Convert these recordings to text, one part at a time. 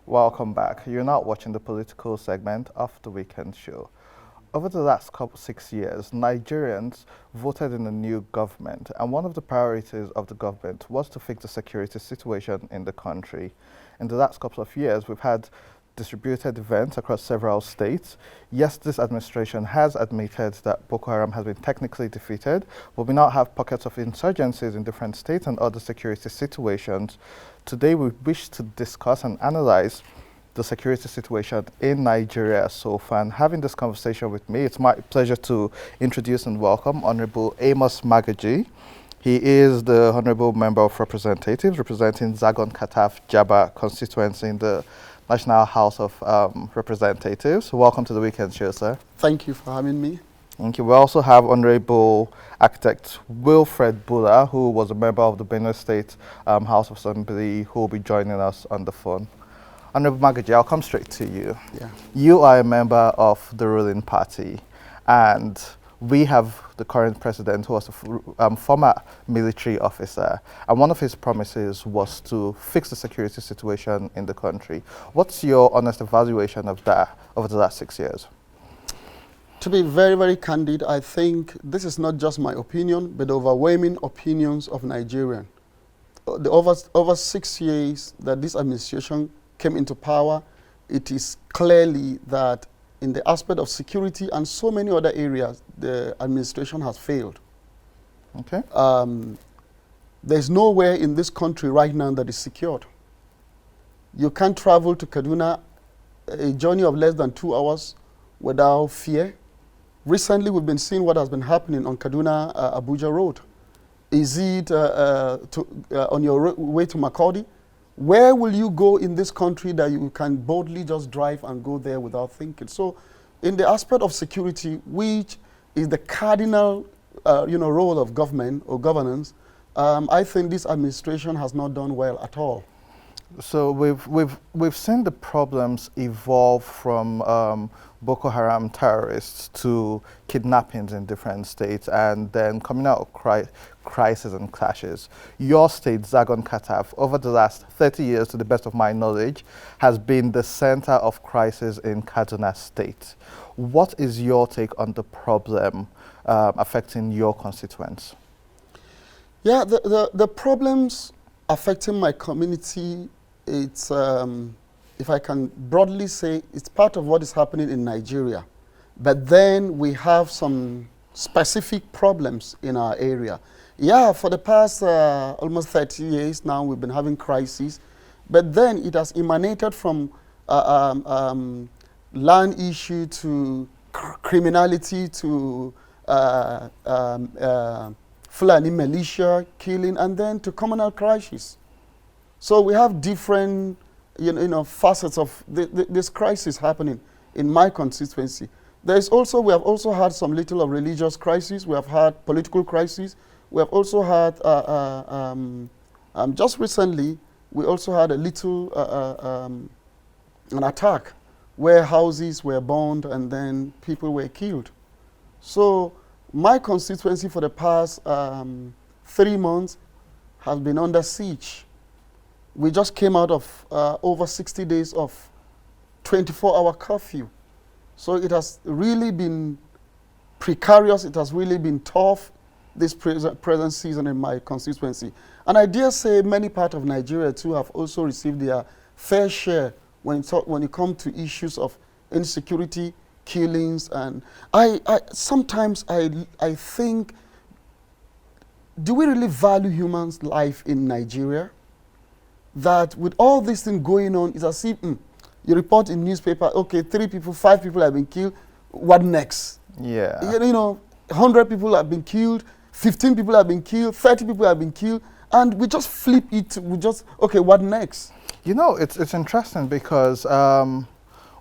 Welcome back. You're now watching the political segment of the weekend show. Over the last 6 years, Nigerians voted in a new government, and one of the priorities of the government was to fix the security situation in the country. In the last couple of years, we've had distributed events across several states. Yes, this administration has admitted that Boko Haram has been technically defeated, but we now have pockets of insurgencies in different states and other security situations. Today, we wish to discuss and analyze the security situation in Nigeria so far. And having this conversation with me, it's my pleasure to introduce and welcome Honorable Amos Magaji. He is the Honorable Member of Representatives representing Zagon Kataf Jaba constituency in the National House of Representatives. Welcome to the weekend show, sir. Thank you for having me. Thank you. We also have Honorable Architect Wilfred Bula, who was a member of the Benue State House of Assembly, who will be joining us on the phone. Honorable Magaji, I'll come straight to you. Yeah. You are a member of the ruling party, and we have the current president, who was a former military officer, and one of his promises was to fix the security situation in the country. What's your honest evaluation of that over the last 6 years? To be very, very candid, I think this is not just my opinion, but the overwhelming opinions of Nigerians. The over 6 years that this administration came into power, it is clearly that in the aspect of security and so many other areas, the administration has failed. Okay. There's nowhere in this country right now that is secured. You can't travel to Kaduna, a journey of less than 2 hours, without fear. Recently, we've been seeing what has been happening on Kaduna-Abuja Road. Is it on your way to Makurdi? Where will you go in this country that you can boldly just drive and go there without thinking? So in the aspect of security, which is the cardinal role of government or governance, I think this administration has not done well at all. So we've seen the problems evolve from Boko Haram terrorists to kidnappings in different states, and then coming out of crisis and clashes. Your state, Zagon Kataf, over the last 30 years, to the best of my knowledge, has been the center of crisis in Kaduna State. What is your take on the problem affecting your constituents? Yeah, the problems affecting my community, it's, if I can broadly say, it's part of what is happening in Nigeria. But then we have some specific problems in our area. Yeah, for the past almost 30 years now, we've been having crises. But then it has emanated from land issue to criminality to Fulani militia killing, and then to communal crisis. So we have different facets of this crisis happening in my constituency. We have also had some little of religious crisis. We have had political crisis. We have also had, just recently, we also had a little, an attack where houses were burned and then people were killed. So my constituency for the past 3 months has been under siege. We just came out of over 60 days of 24-hour curfew. So it has really been precarious. It has really been tough this present season in my constituency. And I dare say many parts of Nigeria too have also received their fair share when it comes to issues of insecurity, killings. And sometimes I think, do we really value humans' life in Nigeria? That with all this thing going on, it's as if you report in newspaper, okay, 3 people, 5 people have been killed, what next? Yeah. 100 people have been killed, 15 people have been killed, 30 people have been killed, and we just flip it, okay, what next? It's interesting because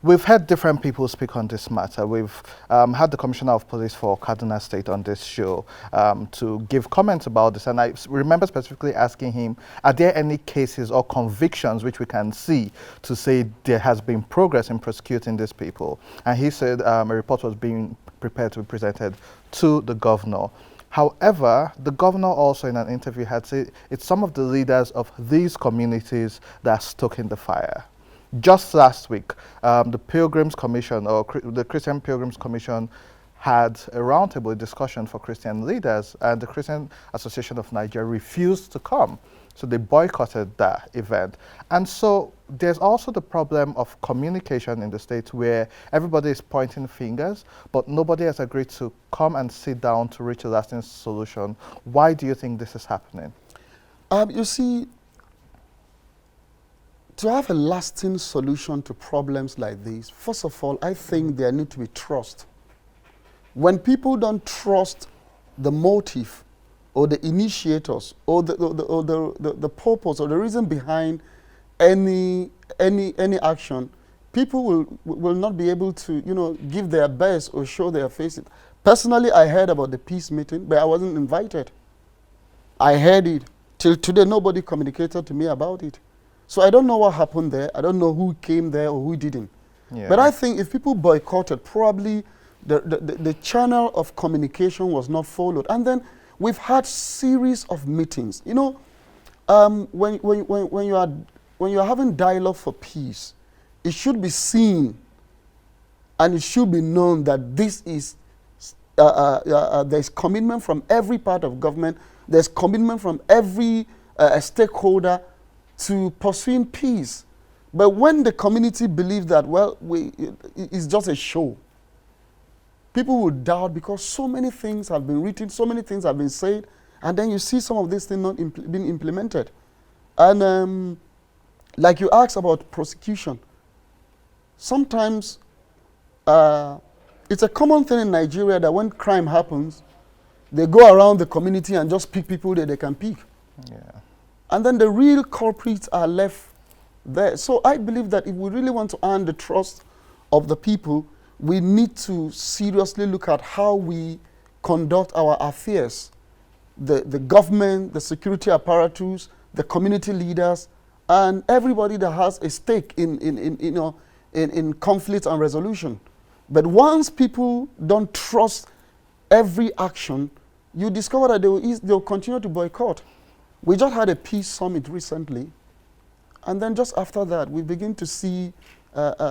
we've had different people speak on this matter. We've had the Commissioner of Police for Kaduna State on this show to give comments about this. And I remember specifically asking him, are there any cases or convictions which we can see to say there has been progress in prosecuting these people? And he said a report was being prepared to be presented to the governor. However, the governor also in an interview had said it's some of the leaders of these communities that are stoking the fire. Just last week, the Pilgrims Commission, or the Christian Pilgrims Commission, had a roundtable discussion for Christian leaders, and the Christian Association of Nigeria refused to come. So they boycotted that event. And so there's also the problem of communication in the States where everybody is pointing fingers, but nobody has agreed to come and sit down to reach a lasting solution. Why do you think this is happening? You see, to have a lasting solution to problems like this, first of all, I think there needs to be trust. When people don't trust the motive or the initiators or the purpose or the reason behind any action, people will not be able to give their best or show their faces. Personally, I heard about the peace meeting, but I wasn't invited. I heard it. Till today, nobody communicated to me about it. So I don't know what happened there. I don't know who came there or who didn't. Yeah. But I think if people boycotted, probably the channel of communication was not followed. And then we've had series of meetings. When you are having dialogue for peace, it should be seen and it should be known that this is there's commitment from every part of government. There's commitment from every stakeholder to pursuing peace. But when the community believes that, well, it's just a show, people will doubt because so many things have been written, so many things have been said, and then you see some of these things not being implemented. And like you asked about prosecution, sometimes it's a common thing in Nigeria that when crime happens, they go around the community and just pick people that they can pick. Yeah. And then the real culprits are left there. So I believe that if we really want to earn the trust of the people, we need to seriously look at how we conduct our affairs. The government, the security apparatus, the community leaders, and everybody that has a stake in conflict and resolution. But once people don't trust every action, you discover that they'll continue to boycott. We just had a peace summit recently, and then just after that, we begin to see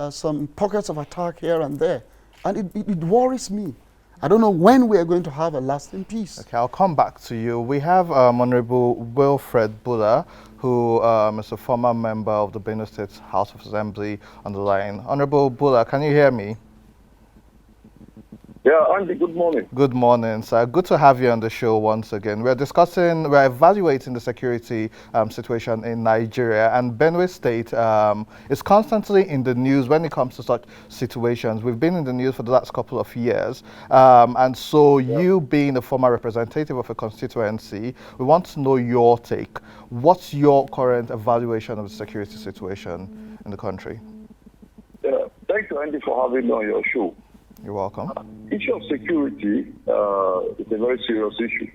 some pockets of attack here and there. And it worries me. I don't know when we are going to have a lasting peace. Okay, I'll come back to you. We have Honorable Wilfred Bula, who is a former member of the Benue State House of Assembly on the line. Honorable Bula, can you hear me? Yeah, Andy, good morning. Good morning, sir. Good to have you on the show once again. We're evaluating the security situation in Nigeria, and Benue State is constantly in the news when it comes to such situations. We've been in the news for the last couple of years, and so you being a former representative of a constituency, we want to know your take. What's your current evaluation of the security situation in the country? Thank you, Andy, for having me on your show. You're welcome. Issue of security is a very serious issue.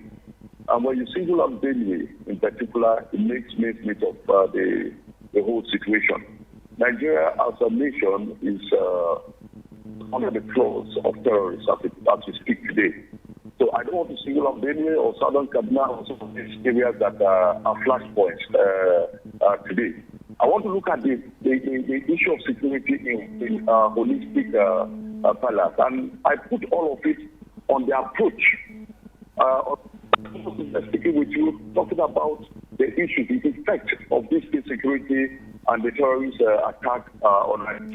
And when you single out Benue in particular, it makes me think of the whole situation. Nigeria as a nation is under the claws of terrorists as we speak today. So I don't want to single out Benue or Southern Kaduna or some of these areas that are flashpoints today. I want to look at the issue of security in holistic palace, and I put all of it on the approach. Speaking with you, talking about the issue, the effect of this insecurity and the terrorist attack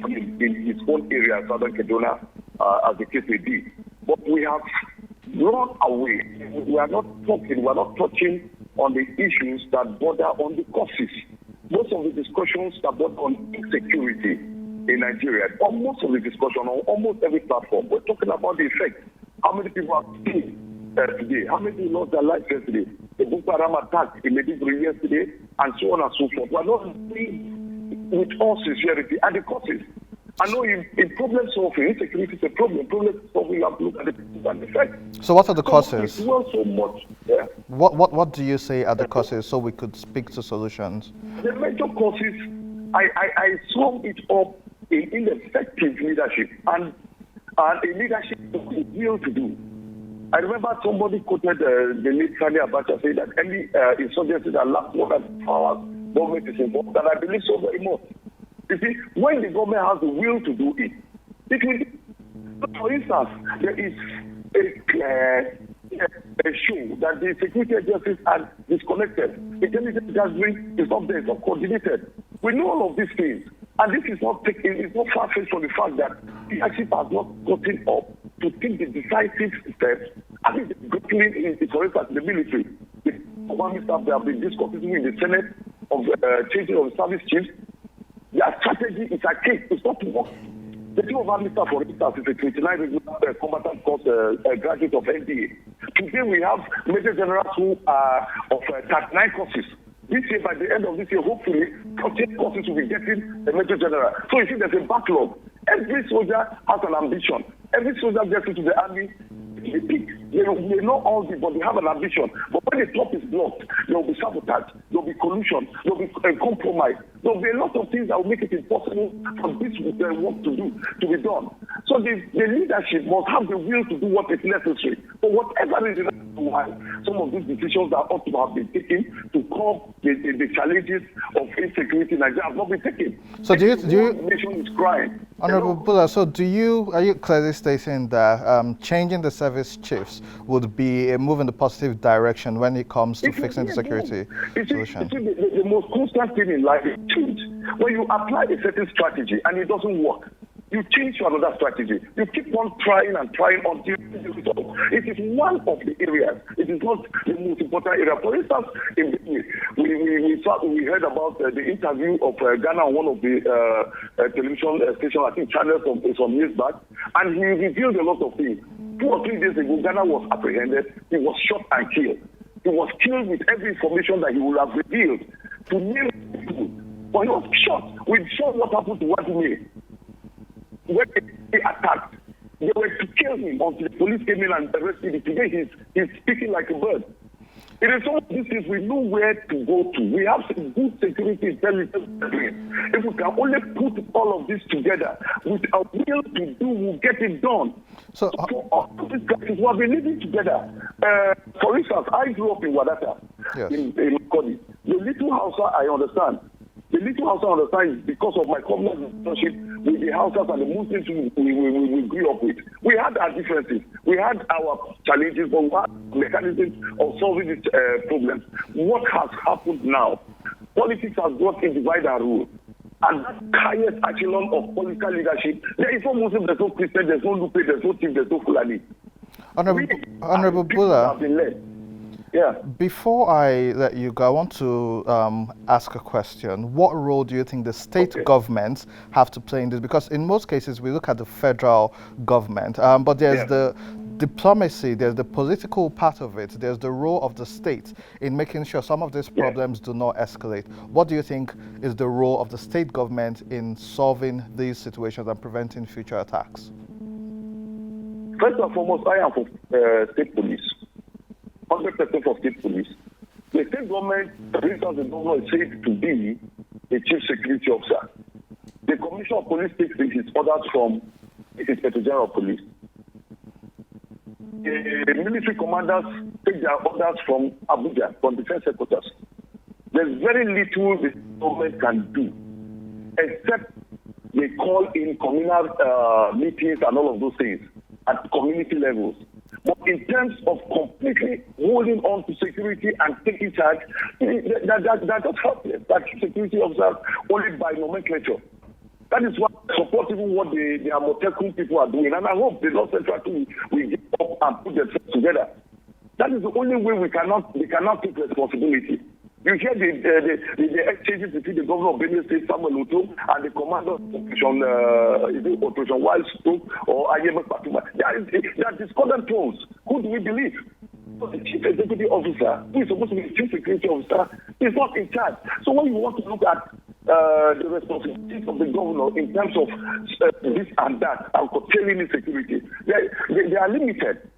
in its own area, Southern Kaduna, as the case may be. But we have run away. We are not touching on the issues that border on the causes. Most of the discussions that border on insecurity in Nigeria, or most of the discussion on almost every platform, we're talking about the effect. How many people are killed today? How many people lost their lives yesterday? The Boko Haram attack in Medjugorje yesterday, and so on and so forth. We're not dealing with all sincerity and the causes. I know in problem solving, insecurity is a problem. Problem solving, you have to look at the causes and effect. So what are the causes? It's not so much. Yeah. What do you say are the causes so we could speak to solutions? The major causes, I sum it up in ineffective leadership and a leadership that is real to do. I remember somebody quoted the late Sani Abacha saying that any insurgency that lasts more than 4 hours, government is involved, and I believe so very much. You see, when the government has the will to do it, it will. For instance, there is a clear show that the security agencies are disconnected. Intelligence gathering is not there, it's not coordinated. We know all of these things. And this is not taken, it's not far-fetched from the fact that leadership has not gotten up to take the decisive steps. I think for instance, the military, the commanding staff, they have been discussing in the Senate of changing of the service chiefs. Their strategy is a case, it's not to work. The team of army staff, for instance, is a 29 regular combatant course graduate of NDA. Today we have major generals who are of 39 courses. This year, by the end of this year, hopefully, 48 courses will be getting a major general. So you see, there's a backlog. Every soldier has an ambition. Every soldier gets into the army. They pick. They may not all be, but they have an ambition. But when the top is blocked, there will be sabotage, there will be collusion, there will be compromise. There will be a lot of things that will make it impossible for this work to be done. So the leadership must have the will to do what is necessary. For whatever reason, why some of these decisions that ought to have been taken to curb the challenges of insecurity in Nigeria have not been taken. So do you the nation is crying. Honorable Bula, so are you clearly stating that changing the service chiefs would be a move in the positive direction when it comes to fixing the security solution? The most constant thing in life is change. When you apply a certain strategy and it doesn't work, you change to another strategy. You keep on trying and trying until you resolve. It is one of the areas. It is not the most important area. For instance, we heard about the interview of Ghana on one of the television stations, I think channels some years back, and he revealed a lot of things. 2 or 3 days ago, Ghana was apprehended. He was shot and killed. He was killed with every information that he would have revealed to name people. But he was shot. We saw what happened to Wadumir. When they attacked, they were to kill him until the police came in and arrested him. Today he's speaking like a bird. It is some of these things we know where to go to. We have some good security intelligence. If we can only put all of this together with a will to do, we'll get it done. So for all of these guys who have been living together, for instance, I grew up in Wadata, yes, in Makodi. The little house I understand. The little house I understand is because of my covenant relationship with the houses and the Muslims we grew up with. We had our differences. We had our challenges, but we had mechanisms of solving these problems. What has happened now? Politics has got a divide and rule. And that highest echelon of political leadership, there is no Muslim, there's no Christian, there's no Lupe, there's no Thief, there's no Fulani. Honorable Bula, have been led. Yeah. Before I let you go, I want to ask a question. What role do you think the state governments have to play in this? Because in most cases, we look at the federal government, but there's the diplomacy, there's the political part of it, there's the role of the state in making sure some of these problems do not escalate. What do you think is the role of the state government in solving these situations and preventing future attacks? First and foremost, I am for state police. 100% for state police. The state government, for instance, the governor is said to be the chief security officer. The commissioner of police takes his orders from the inspector general of police. The military commanders take their orders from Abuja, from defense headquarters. There's very little the government can do, except they call in communal meetings and all of those things at community levels. But in terms of completely holding on to security and taking charge, that just helpless. That security officers only by nomenclature. That is why I support even what the Amotekun people are doing. And I hope the North Central team will get up and put themselves together. That is the only way we cannot take responsibility. You hear the exchanges between the governor of Benue State, Samuel Uto, and the commander of Operation Wild Stroke or Ayeme Patuma. They are discordant tones. Who do we believe? So the chief executive officer, who is supposed to be the chief security officer, is not in charge. So when you want to look at the responsibilities of the governor in terms of this and that, and curtailing insecurity, they are limited.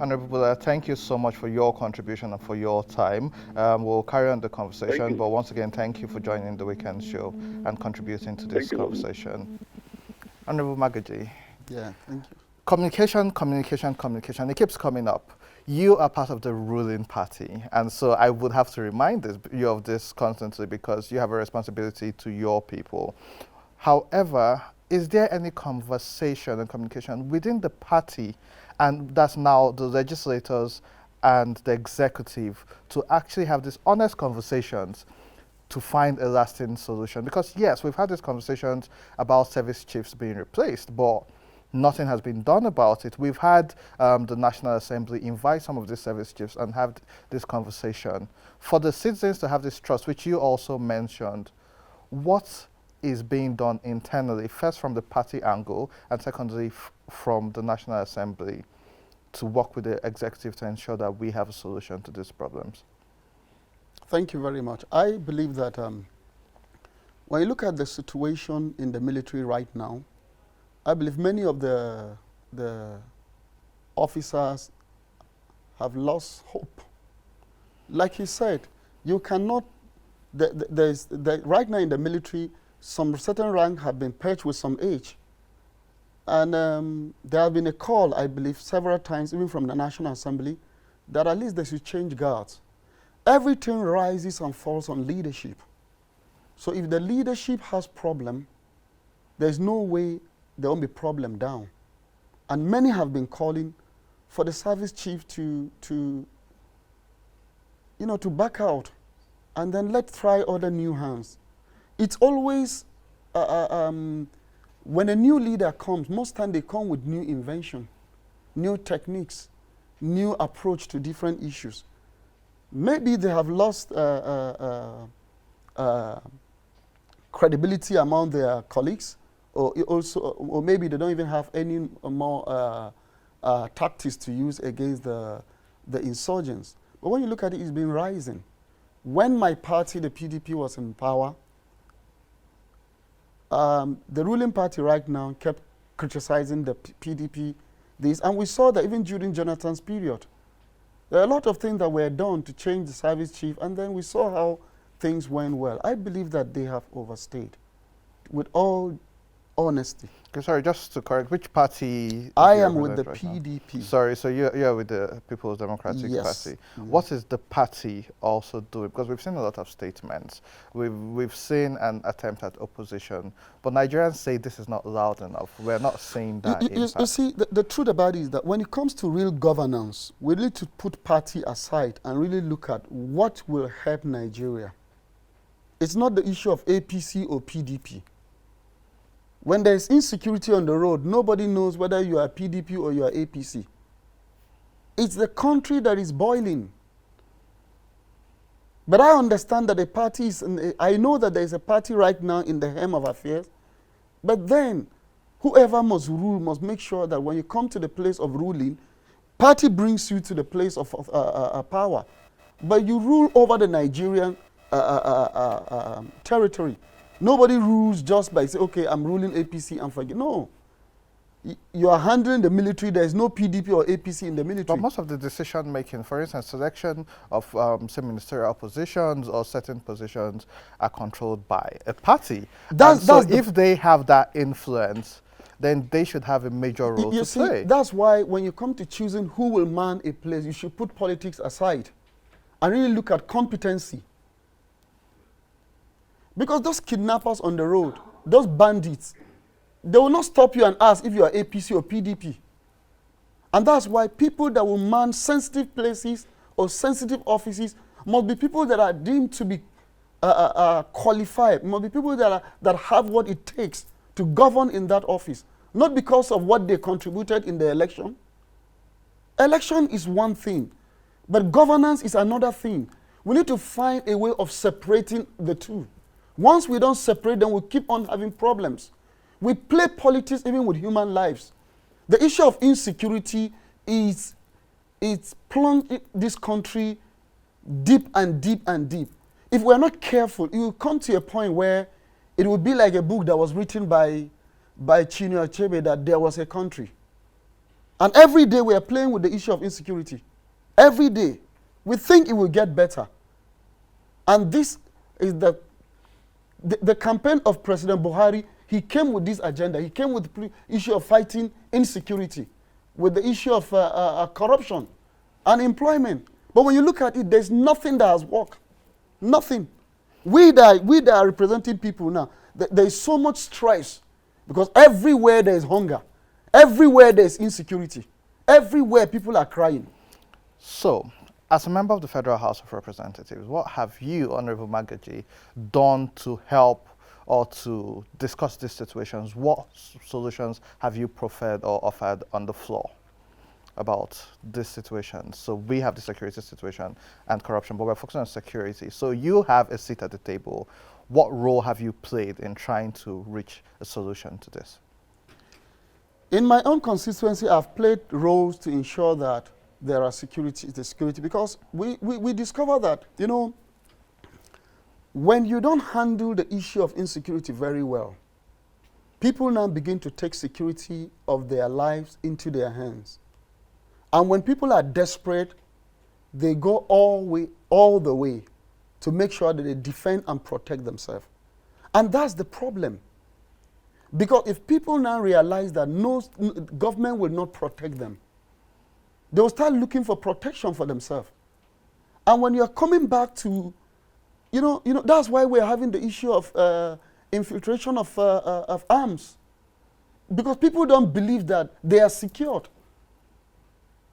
Honorable Bula, thank you so much for your contribution and for your time. We'll carry on the conversation, but once again, thank you for joining the weekend show and contributing to this conversation. Honorable Magaji. Yeah, thank you. Communication. It keeps coming up. you are part of the ruling party, and so I would have to remind you of this constantly because you have a responsibility to your people. However, is there any conversation and communication within the party, and that's now the legislators and the executive, to actually have these honest conversations to find a lasting solution? Because yes, we've had these conversations about service chiefs being replaced, but nothing has been done about it. We've had the National Assembly invite some of these service chiefs and have this conversation. For the citizens to have this trust, which you also mentioned, what is being done internally, first from the party angle, and secondly from the National Assembly, to work with the executive to ensure that we have a solution to these problems? Thank you very much. I believe that when you look at the situation in the military right now, I believe many of the officers have lost hope. Like he said, you cannot, right now in the military, some certain rank have been perched with some age. And there have been a call, I believe, several times, even from the National Assembly, that at least they should change guards. Everything rises and falls on leadership. So if the leadership has problem, there's no way there won't be problem down. And many have been calling for the service chief to back out and then let's try other new hands. It's always, when a new leader comes, most time they come with new invention, new techniques, new approach to different issues. Maybe they have lost credibility among their colleagues, or maybe they don't even have any more tactics to use against the insurgents. But when you look at it, it's been rising. When my party, the PDP, was in power, the ruling party right now kept criticizing the PDP, and we saw that even during Jonathan's period. There are a lot of things that were done to change the service chief, and then we saw how things went well. I believe that they have overstayed, with all honesty. Okay, sorry, just to correct, which party? I am with the right PDP. Now? Sorry, so you're with the People's Democratic Yes. Party. What is the party also doing? Because we've seen a lot of statements. We've seen an attempt at opposition, but Nigerians say this is not loud enough. We're not saying that. You see, the truth about it is that when it comes to real governance, we need to put party aside and really look at what will help Nigeria. It's not the issue of APC or PDP. When there's insecurity on the road, nobody knows whether you are PDP or you are APC. It's the country that is boiling. But I understand that the party is, I know that there is a party right now in the helm of affairs, but then whoever must rule must make sure that when you come to the place of ruling, party brings you to the place of power. But you rule over the Nigerian territory. Nobody rules just by saying, okay, I'm ruling APC and forget. No. You are handling the military. There is no PDP or APC in the military. But most of the decision making, for instance, selection of say ministerial positions or certain positions, are controlled by a party. So if they have that influence, then they should have a major role to play. That's why when you come to choosing who will man a place, you should put politics aside and really look at competency. Because those kidnappers on the road, those bandits, they will not stop you and ask if you are APC or PDP. And that's why people that will man sensitive places or sensitive offices must be people that are deemed to be qualified, must be people that have what it takes to govern in that office. Not because of what they contributed in the election. Election is one thing, but governance is another thing. We need to find a way of separating the two. Once we don't separate them, we keep on having problems. We play politics even with human lives. The issue of insecurity is plunged this country deep and deep and deep. If we're not careful, it will come to a point where it will be like a book that was written by Chinua Achebe, that there was a country. And every day we are playing with the issue of insecurity. Every day. We think it will get better. And this is the campaign of President Buhari. He came with this agenda. He came with the issue of fighting insecurity, with the issue of corruption. Unemployment. But when you look at it, there's nothing that has worked. Nothing. We that are representing people now, there is so much stress because everywhere there is hunger. Everywhere there is insecurity. Everywhere people are crying. So, as a member of the Federal House of Representatives, what have you, Honorable Magaji, done to help or to discuss these situations? What solutions have you proffered or offered on the floor about this situation? So we have the security situation and corruption, but we're focusing on security. So you have a seat at the table. What role have you played in trying to reach a solution to this? In my own constituency, I've played roles to ensure that there are security, because we discover that, when you don't handle the issue of insecurity very well, people now begin to take security of their lives into their hands. And when people are desperate, they go all the way to make sure that they defend and protect themselves. And that's the problem. Because if people now realize that no government will not protect them, they will start looking for protection for themselves. And when you're coming back to, that's why we're having the issue of infiltration of arms. Because people don't believe that they are secured.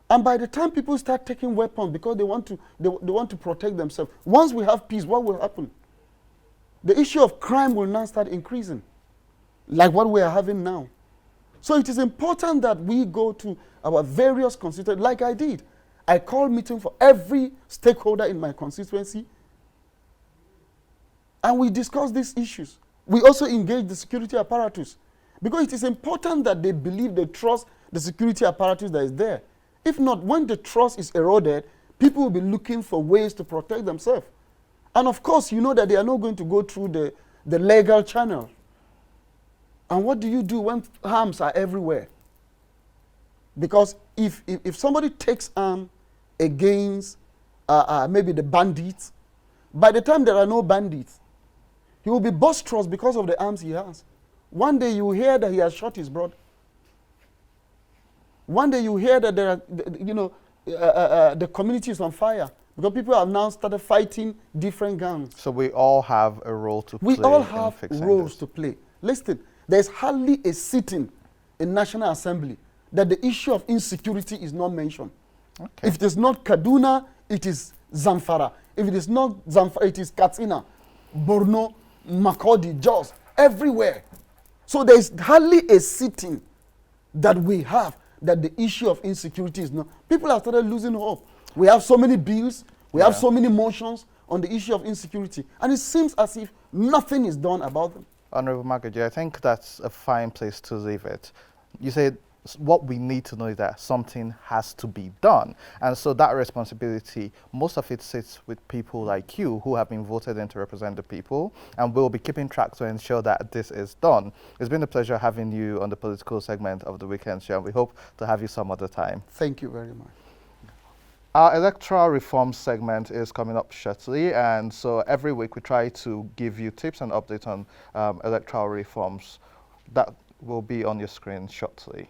And by the time people start taking weapons because they want to protect themselves, once we have peace, what will happen? The issue of crime will now start increasing, like what we are having now. So it is important that we go to our various constituencies, like I did. I called meeting for every stakeholder in my constituency, and we discussed these issues. We also engaged the security apparatus, because it is important that they believe, they trust the security apparatus that is there. If not, when the trust is eroded, people will be looking for ways to protect themselves. And of course, you know that they are not going to go through the legal channel. And what do you do when arms are everywhere? Because if somebody takes arm against maybe the bandits, by the time there are no bandits, he will be bust-trussed because of the arms he has. One day you hear that he has shot his brother. One day you hear that there are, the community is on fire because people have now started fighting different gangs. So we all have a role to play. We all have roles this. to play. Listen, there's hardly a sitting in National Assembly that the issue of insecurity is not mentioned. Okay. If it is not Kaduna, it is Zamfara. If it is not Zamfara, it is Katsina, Borno, Makurdi, Jos, everywhere. So there's hardly a sitting that we have that the issue of insecurity is not. People have started losing hope. We have so many bills, we have so many motions on the issue of insecurity, and it seems as if nothing is done about them. Honorable Magaji, I think that's a fine place to leave it. You said what we need to know is that something has to be done. And so that responsibility, most of it sits with people like you who have been voted in to represent the people, and we'll be keeping track to ensure that this is done. It's been a pleasure having you on the political segment of the Weekend Show, and we hope to have you some other time. Thank you very much. Our electoral reform segment is coming up shortly, and so every week we try to give you tips and updates on electoral reforms. That will be on your screen shortly.